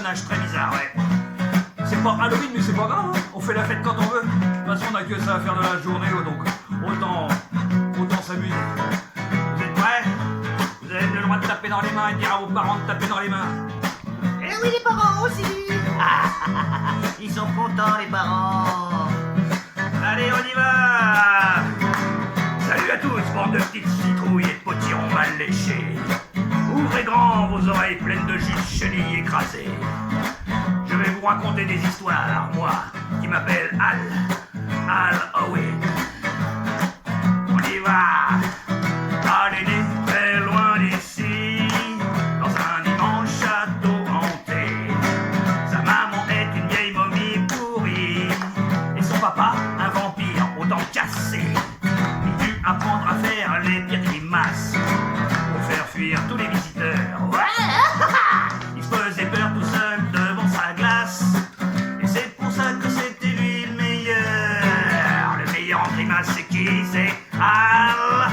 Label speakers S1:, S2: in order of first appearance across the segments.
S1: personnage très bizarre, ouais. C'est pas Halloween, mais c'est pas grave, hein. On fait la fête quand on veut. De toute façon, on a que ça à faire de la journée, donc autant s'amuser. Vous êtes prêts? Vous avez le droit de taper dans les mains et de dire à vos parents de taper dans les mains.
S2: Eh oui, les parents aussi.
S3: Ils sont contents, les parents.
S1: Allez, on y va! Salut à tous, bande de petites citrouilles et de potirons mal léchés. Ouvrez grand vos oreilles pleines de jus de chenilles écrasées. Je vais vous raconter des histoires, moi, qui m'appelle Hal Owen. On y va! Hal est né très loin d'ici, dans un immense château hanté. Sa maman est une vieille momie pourrie, et son papa, un vampire aux dents cassées. Il dut apprendre à faire les pires grimaces, pour faire fuir tous les visiteurs. Il se faisait peur tout seul devant sa glace, et c'est pour ça que c'était lui le meilleur. Le meilleur en grimace, c'est qui? C'est Hal.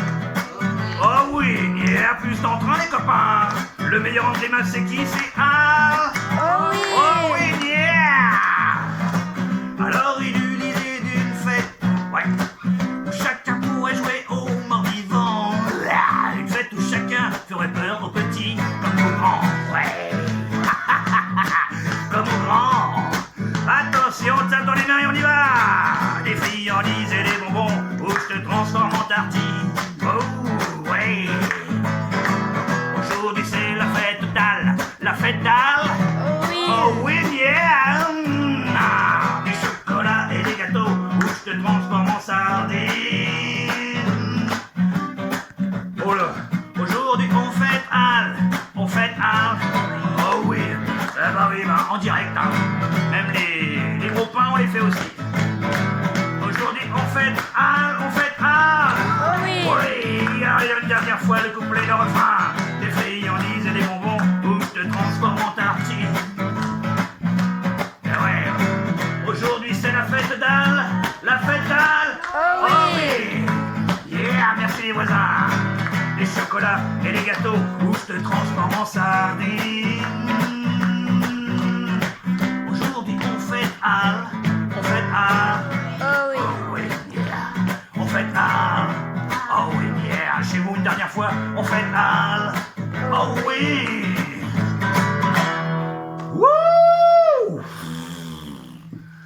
S1: Oh oui, yeah, plus d'entrain les copains. Le meilleur en grimace, c'est qui? C'est Hal.
S2: Oh oui.
S1: Oh oui, yeah. Alors il eut l'idée d'une fête, ouais, où chacun pourrait jouer au mort-vivant. Une fête où chacun ferait peur aux petits comme aux grands, ouais. Comme aux grands. Attention, tape dans les mains et on y va. Des friandises et des bonbons, où je te transforme en tartine. Oh, ouais. Aujourd'hui c'est la fête d'Hal, la fête d'Hal.
S2: Oh oui.
S1: Oh oui, yeah. Du chocolat et des gâteaux, où je te transforme en sardine. Oh là, aujourd'hui on fête Hal, on fête Hal. Oh oui, bah oui, bah, en direct, hein. Même les gros pains on les fait aussi. Aujourd'hui on fête Hal, on fête Hal.
S2: Oh oui.
S1: Oui, allez, une dernière fois le couplet et le refrain. Des friandises et des bonbons, où je te transforme en tartine. Et ouais, aujourd'hui c'est la fête d'Hal, la fête d'Hal.
S2: Oh oui.
S1: Yeah, merci les voisins. Les chocolats et les gâteaux, où je te transforme en sardine. Aujourd'hui on fête Hal, on fête Hal.
S2: Oh oui.
S1: Oh oui, yeah. On fête Hal. Oh oui, yeah. Chez vous une dernière fois, on fête Hal. Oh oui. Wouh.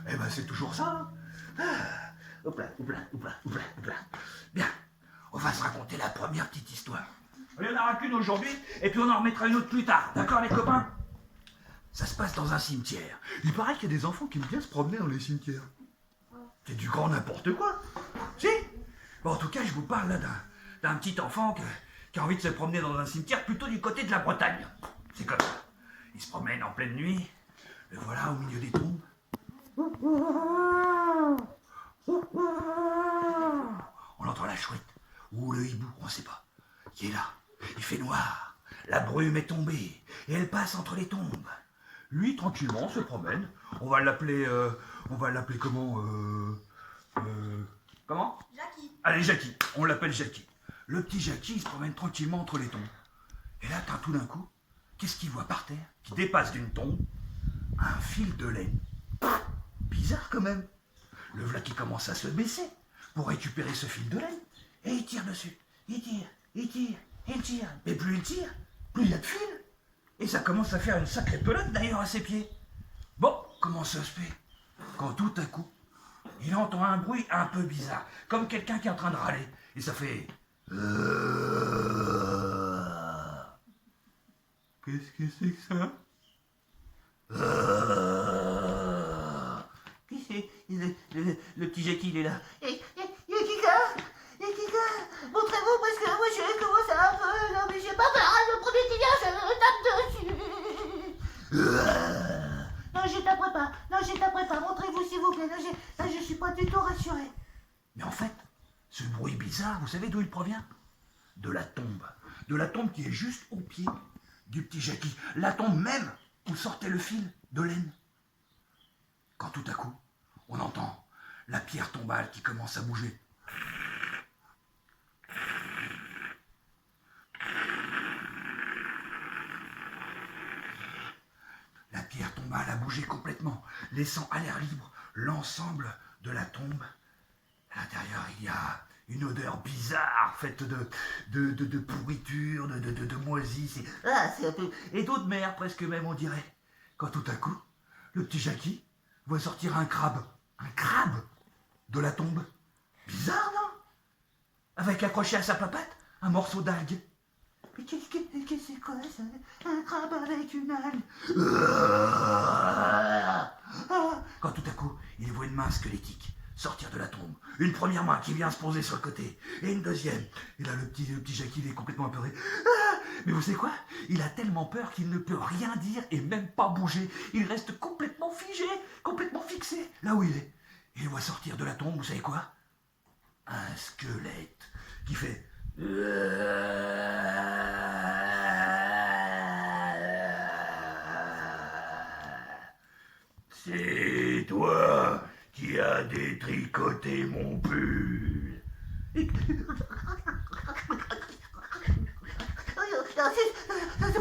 S1: Eh ben c'est toujours ça. Hein. Hop là, hop là, hop là, hop là, hop là. Bien, on va se raconter la première petite histoire. Il n'y en aura qu'une aujourd'hui, et puis on en remettra une autre plus tard. D'accord les copains? Ça se passe dans un cimetière. Il paraît qu'il y a des enfants qui aiment bien se promener dans les cimetières. C'est du grand n'importe quoi. Si. Bon, en tout cas, je vous parle là d'un petit enfant qui a envie de se promener dans un cimetière plutôt du côté de la Bretagne. C'est comme ça. Il se promène en pleine nuit. Le voilà au milieu des tombes. On entend la chouette ou le hibou, on ne sait pas. Il est là. Il fait noir. La brume est tombée et elle passe entre les tombes. Lui, tranquillement, se promène. On va l'appeler comment? Comment?
S2: Jackie.
S1: Allez, Jackie. On l'appelle Jackie. Le petit Jackie, il se promène tranquillement entre les tombes. Et là, tout d'un coup, qu'est-ce qu'il voit par terre? Qui dépasse d'une tombe? Un fil de laine. Bizarre quand même. Le voilà qui commence à se baisser pour récupérer ce fil de laine. Et il tire dessus. Il tire. Et plus il tire, plus il y a de fil. Et ça commence à faire une sacrée pelote d'ailleurs à ses pieds. Bon, comment ça se fait? Quand tout à coup, il entend un bruit un peu bizarre, comme quelqu'un qui est en train de râler. Et ça fait... Qu'est-ce que c'est que ça? Qui c'est? Le petit Jackie, il est là.
S2: Kika, montrez-vous parce que moi je commence à un peu. Non mais j'ai pas peur, hein, le premier qui vient, je le tape dessus. Non, je taperai pas, montrez-vous s'il vous plaît. Là, je suis pas du tout rassuré.
S1: Mais en fait, ce bruit bizarre, vous savez d'où il provient? De la tombe. De la tombe qui est juste au pied du petit Jackie. La tombe même où sortait le fil de laine. Quand tout à coup, on entend la pierre tombale qui commence à bouger. La pierre tombale laissant à l'air libre l'ensemble de la tombe. À l'intérieur, il y a une odeur bizarre, faite de pourriture, de moisie, c'est un peu... et d'eau de mer, presque même, on dirait. Quand tout à coup, le petit Jackie voit sortir un crabe de la tombe. Bizarre, non? Avec accroché à sa papate, un morceau d'algue.
S2: Mais qu'est-ce que c'est quoi ça? Un crabe avec une algue?
S1: Quand tout à coup, il voit une main squelettique sortir de la tombe. Une première main qui vient se poser sur le côté. Et une deuxième. Et là, le petit Jackie, il est complètement apeuré. Mais vous savez quoi? Il a tellement peur qu'il ne peut rien dire et même pas bouger. Il reste complètement figé, complètement fixé, là où il est. Et il voit sortir de la tombe, vous savez quoi? Un squelette qui fait... C'est toi qui as détricoté mon pull.
S2: C'est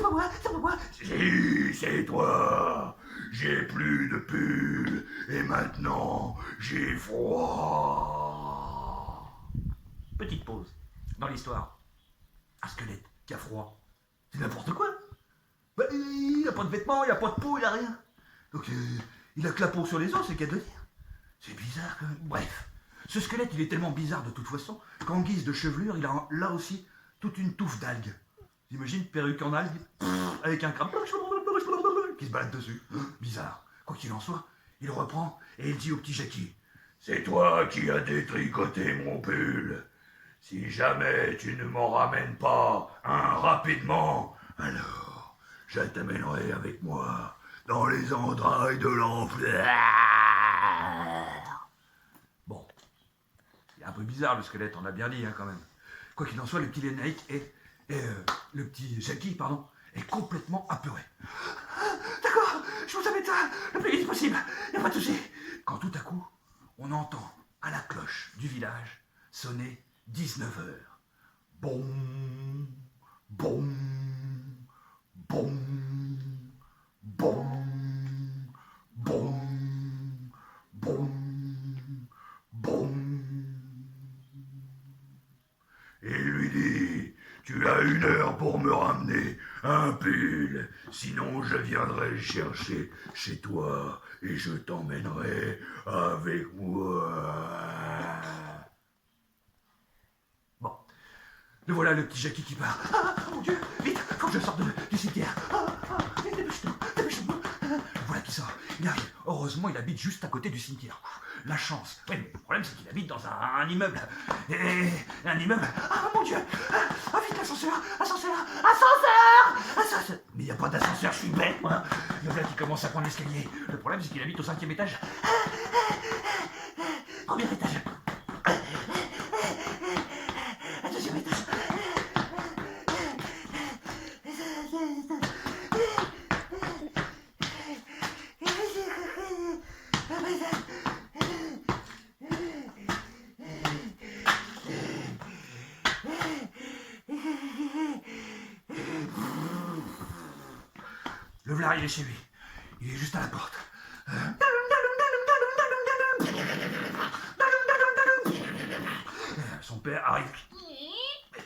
S2: pas moi, c'est pas moi.
S1: Si, c'est toi. J'ai plus de pull et maintenant j'ai froid. Petite pause dans l'histoire. Un squelette qui a froid. C'est n'importe quoi. Bah, il n'a pas de vêtements, il n'a pas de peau, il n'a rien. Donc il a que la peau sur les os, c'est le cas de dire. C'est bizarre quand même. Bref, ce squelette il est tellement bizarre de toute façon qu'en guise de chevelure, il a là aussi toute une touffe d'algues. T'imagines, perruque en algues, avec un crabe qui se balade dessus. Bizarre. Quoi qu'il en soit, il reprend et il dit au petit Jackie: c'est toi qui as détricoté mon pull. Si jamais tu ne m'en ramènes pas un rapidement, alors je t'amènerai avec moi dans les entrailles de l'enfer. Bon, il est un peu bizarre le squelette, on l'a bien dit quand même. Quoi qu'il en soit, le petit Lénaïque le petit Jackie, pardon, est complètement apeuré. D'accord, je vous amène ça le plus vite possible, y a pas de souci. Quand tout à coup, on entend à la cloche du village sonner 19 heures. Bon, bon, bon, bon, bon, bon, bon. Et il lui dit: tu as 1 heure pour me ramener un pull, sinon je viendrai le chercher chez toi et je t'emmènerai avec moi. Bon, le voilà le petit Jackie qui part. Ah, mon Dieu, vite, faut que je sorte du cimetière. Vite, dépêche-toi, dépêche-toi. Voilà qui sort, il arrive. Heureusement, il habite juste à côté du cimetière. La chance. Oui, mais le problème, c'est qu'il habite dans un immeuble. Et un immeuble... Ah, mon Dieu! Ah, vite, l'ascenseur! Ascenseur! Ascenseur! Ascenseur! Mais il n'y a pas d'ascenseur, je suis bête, moi! Le voilà qui commence à prendre l'escalier. Le problème, c'est qu'il habite au 5e étage. Premier étage. 2e étage. Le voilà, il est chez lui. Il est juste à la porte. Son père arrive.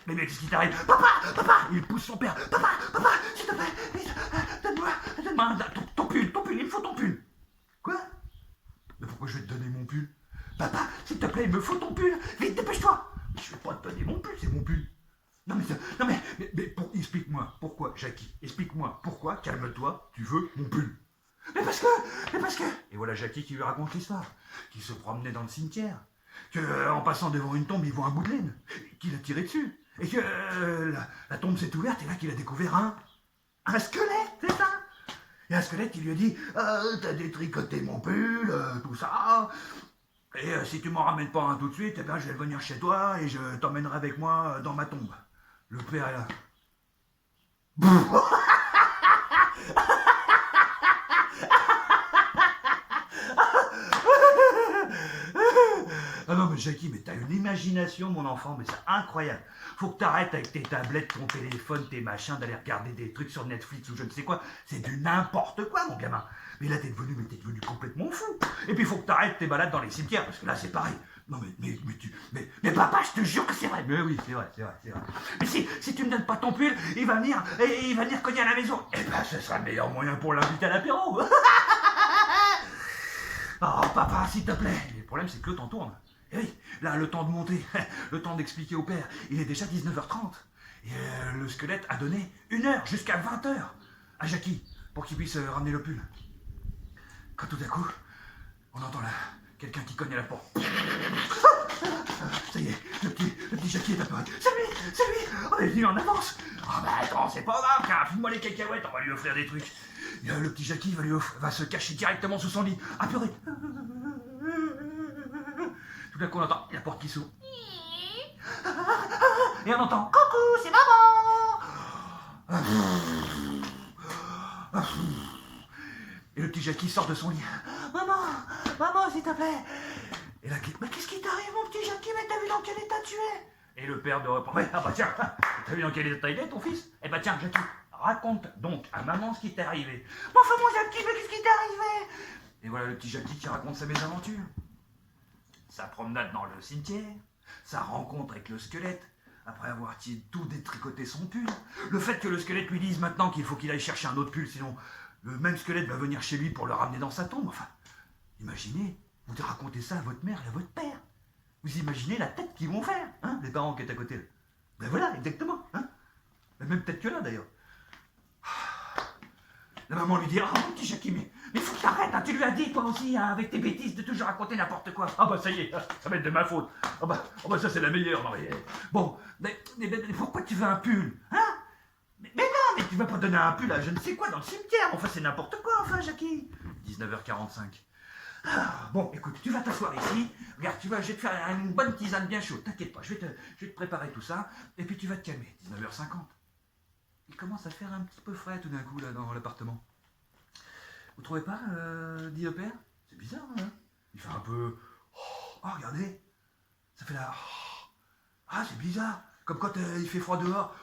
S1: Mais qu'est-ce qui t'arrive? Papa! Papa! Il pousse son père. Papa! Papa! S'il te plaît! Vite! Donne-moi ton pull! Ton pull! Il me faut ton pull! Quoi? Mais pourquoi je vais te donner mon pull? Papa! S'il te plaît, il me faut ton pull! Vite, dépêche-toi! Je vais pas te donner mon pull, c'est mon pull! Non mais explique-moi, pourquoi, Jackie? Explique-moi, pourquoi, calme-toi, tu veux mon pull? Mais parce que... Et voilà Jackie qui lui raconte l'histoire, qui se promenait dans le cimetière, que en passant devant une tombe, il voit un bout de laine, qu'il a tiré dessus, et que la tombe s'est ouverte, et là qu'il a découvert un squelette, c'est ça? Et un squelette qui lui a dit: t'as détricoté mon pull, tout ça... Et si tu m'en ramènes pas un tout de suite, eh ben, je vais venir chez toi et je t'emmènerai avec moi dans ma tombe. Le père est là. Ah non mais Jackie, mais t'as une imagination mon enfant, mais c'est incroyable. Faut que t'arrêtes avec tes tablettes, ton téléphone, tes machins, d'aller regarder des trucs sur Netflix ou je ne sais quoi. C'est du n'importe quoi mon gamin. Mais là t'es devenu complètement fou. Et puis faut que t'arrêtes tes balades dans les cimetières, parce que là c'est pareil. Non mais papa, je te jure que c'est vrai. Mais oui, c'est vrai. Mais si tu me donnes pas ton pull, il va venir cogner à la maison. Eh ben ce sera le meilleur moyen pour l'inviter à l'apéro. Oh papa, s'il te plaît. Mais le problème c'est que le temps tourne. Et oui, là le temps de monter, le temps d'expliquer au père, il est déjà 19h30. Et le squelette a donné 1 heure jusqu'à 20h à Jackie pour qu'il puisse ramener le pull. Quand tout à coup, on entend là quelqu'un qui cogne à la porte. Ça y est, le petit Jackie est apparu. C'est lui, on est venu en avance. Oh bah attends, c'est pas grave, car file-moi les cacahuètes, on va lui offrir des trucs. Et, le petit Jackie va se cacher directement sous son lit. Apeuré. Tout d'un coup, on entend la porte qui s'ouvre. Et on entend
S2: Coucou, c'est maman.
S1: Et le petit Jackie sort de son lit.
S2: Maman, s'il te plaît.
S1: Et là,
S2: Mais qu'est-ce qui t'arrive, mon petit Jackie? Mais t'as vu dans quel état tu es?
S1: et le père de reprendre. Ouais, ah bah tiens, t'as vu dans quel état il est ton fils? Eh bah tiens, Jackie, raconte donc à maman ce qui t'est arrivé.
S2: Mais enfin, mon Jackie, mais qu'est-ce qui t'est arrivé?
S1: Et voilà le petit Jackie qui raconte sa mésaventure. Sa promenade dans le cimetière, sa rencontre avec le squelette, après avoir tout détricoté son pull, le fait que le squelette lui dise maintenant qu'il faut qu'il aille chercher un autre pull, sinon le même squelette va venir chez lui pour le ramener dans sa tombe. Enfin, imaginez, vous racontez ça à votre mère et à votre père. Vous imaginez la tête qu'ils vont faire, hein, les parents qui est à côté là. Ben voilà, exactement, hein. La même tête que là d'ailleurs. La maman lui dit, ah mon petit Jackie, mais faut que t'arrêtes, hein, tu lui as dit toi aussi, hein, avec tes bêtises de toujours raconter n'importe quoi. Ah bah ça y est, ça va être de ma faute. Ah bah ça c'est la meilleure, non mais... Bon, mais pourquoi tu veux un pull, hein? Mais non, mais tu vas pas donner un pull à je ne sais quoi dans le cimetière, enfin c'est n'importe quoi, enfin Jackie. 19h45. Ah, bon, écoute, tu vas t'asseoir ici, regarde, je vais te faire une bonne tisane bien chaude, t'inquiète pas, je vais te préparer tout ça, et puis tu vas te calmer. 19h50. Il commence à faire un petit peu frais tout d'un coup là dans l'appartement. Vous trouvez pas, dit le père? C'est bizarre, hein? Il fait un peu... Oh, regardez, ça fait la... Ah, c'est bizarre, comme quand il fait froid dehors.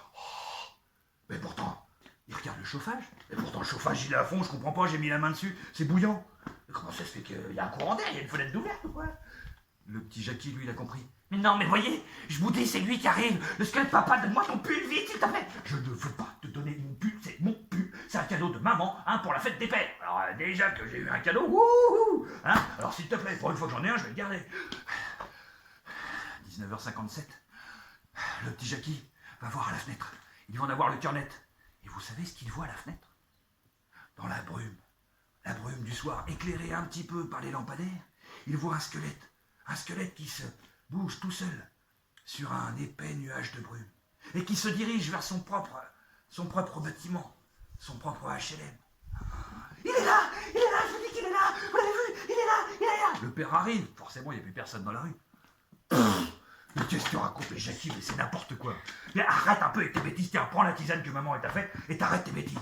S1: Mais pourtant, il regarde le chauffage. Mais pourtant, le chauffage, il est à fond, je comprends pas, j'ai mis la main dessus, c'est bouillant. Mais comment ça se fait qu'il y a un courant d'air, il y a une fenêtre d'ouverte ou quoi? Le petit Jackie, lui, il a compris. Mais non, mais voyez, je vous dis, c'est lui qui arrive. Le squelette, papa, donne-moi ton pull, vite, s'il te plaît. Je ne veux pas te donner mon pull, c'est mon pull. C'est un cadeau de maman, hein, pour la fête des pères. Alors, déjà que j'ai eu un cadeau, wouhou, hein. Alors, s'il te plaît, pour une fois que j'en ai un, je vais le garder. 19h57. Le petit Jackie va voir à la fenêtre. Il va en avoir le cœur net. Et vous savez ce qu'il voit à la fenêtre? Dans la brume du soir, éclairée un petit peu par les lampadaires, il voit un squelette qui se bouge tout seul sur un épais nuage de brume et qui se dirige vers son propre bâtiment, son propre HLM. Il est là, je vous dis qu'il est là, vous l'avez vu, il est là. Le père arrive, forcément il n'y a plus personne dans la rue. Mais qu'est-ce que tu racontes, Jackie? Mais c'est n'importe quoi. Mais arrête un peu avec tes bêtises, tiens, prends la tisane que maman t'a faite et t'arrêtes tes bêtises.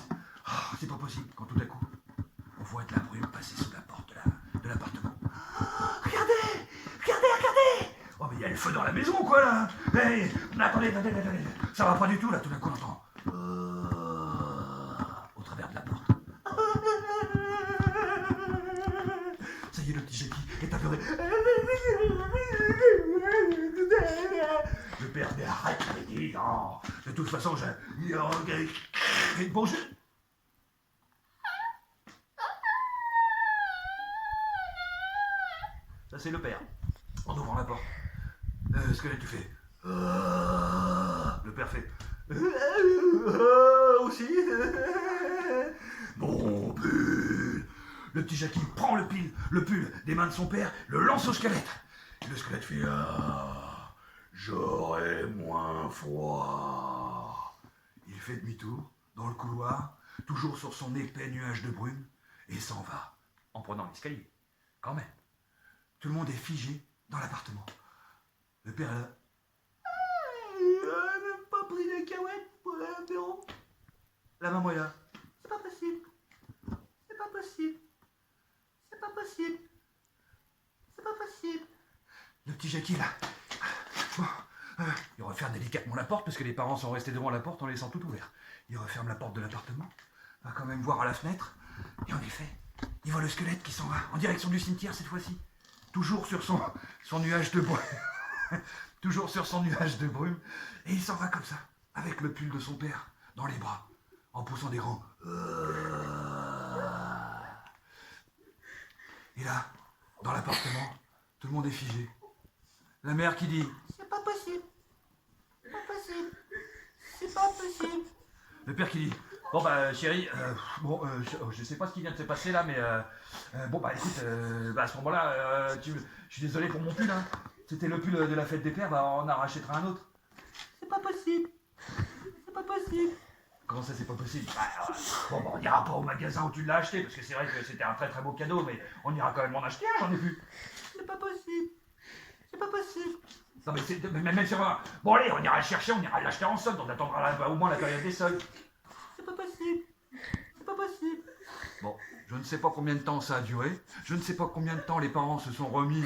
S1: Oh, c'est pas possible, quand tout à coup, on voit de la brume passer sous la porte de l'appartement. Regardez. Oh mais il y a le feu dans la maison quoi là. Hey, attendez. Ça va pas du tout là, tout d'un coup on entend. Au travers de la porte. Ça y est, le petit Jackie est apeuré. Le père, mais arrête les bêtises, non. De toute façon, Bonjour. Ça c'est le père. En ouvrant la porte. Ce que là tu fais. Le père fait. Aussi. Mon pull. Le petit Jackie prend le pull des mains de son père, le lance au squelette. Et le squelette fait. J'aurai moins froid. Il fait demi-tour dans le couloir, toujours sur son épais nuage de brume, et s'en va, en prenant l'escalier. Quand même. Tout le monde est figé dans l'appartement. Le père est là. Il n'a même pas pris de cacahuètes pour l'apéro. La maman est là. C'est pas possible. Le petit Jackie, là. Bon, il referme délicatement la porte, parce que les parents sont restés devant la porte en laissant tout ouvert. Il referme la porte de l'appartement, va quand même voir à la fenêtre, et en effet, il voit le squelette qui s'en va, en direction du cimetière cette fois-ci. Toujours sur son nuage de brume. Toujours sur son nuage de brume. Et il s'en va comme ça, avec le pull de son père, dans les bras, en poussant des grands. Et là, dans l'appartement, tout le monde est figé. La mère qui dit:
S2: C'est pas possible. C'est pas possible. C'est pas possible.
S1: Le père qui dit: bon bah chérie, je sais pas ce qui vient de se passer là, mais bon bah écoute, à ce moment-là, je suis désolé pour mon pull, hein. C'était le pull de la fête des pères, bah on en rachètera un autre.
S2: C'est pas possible. C'est pas possible.
S1: Comment ça, c'est pas possible? Bon bah on ira pas au magasin où tu l'as acheté, parce que c'est vrai que c'était un très très beau cadeau, mais on ira quand même en acheter un, j'en ai vu.
S2: C'est pas possible. C'est pas possible.
S1: Non mais c'est même si on va... Bon allez, on ira le chercher, on ira l'acheter en solde, on attendra au moins la période des soldes.
S2: C'est pas possible. C'est pas possible.
S1: Bon, je ne sais pas combien de temps ça a duré, je ne sais pas combien de temps les parents se sont remis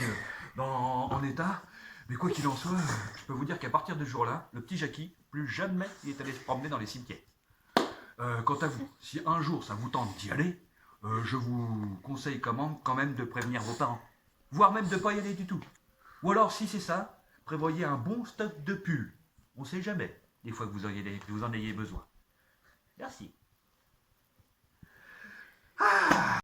S1: en état, mais quoi qu'il en soit, je peux vous dire qu'à partir de ce jour-là, le petit Jackie, plus jamais il est allé se promener dans les cimetières. Quant à vous, si un jour ça vous tente d'y aller, je vous conseille quand même de prévenir vos parents, voire même de ne pas y aller du tout. Ou alors, si c'est ça, prévoyez un bon stock de pulls. On ne sait jamais, des fois que vous en ayez besoin. Merci.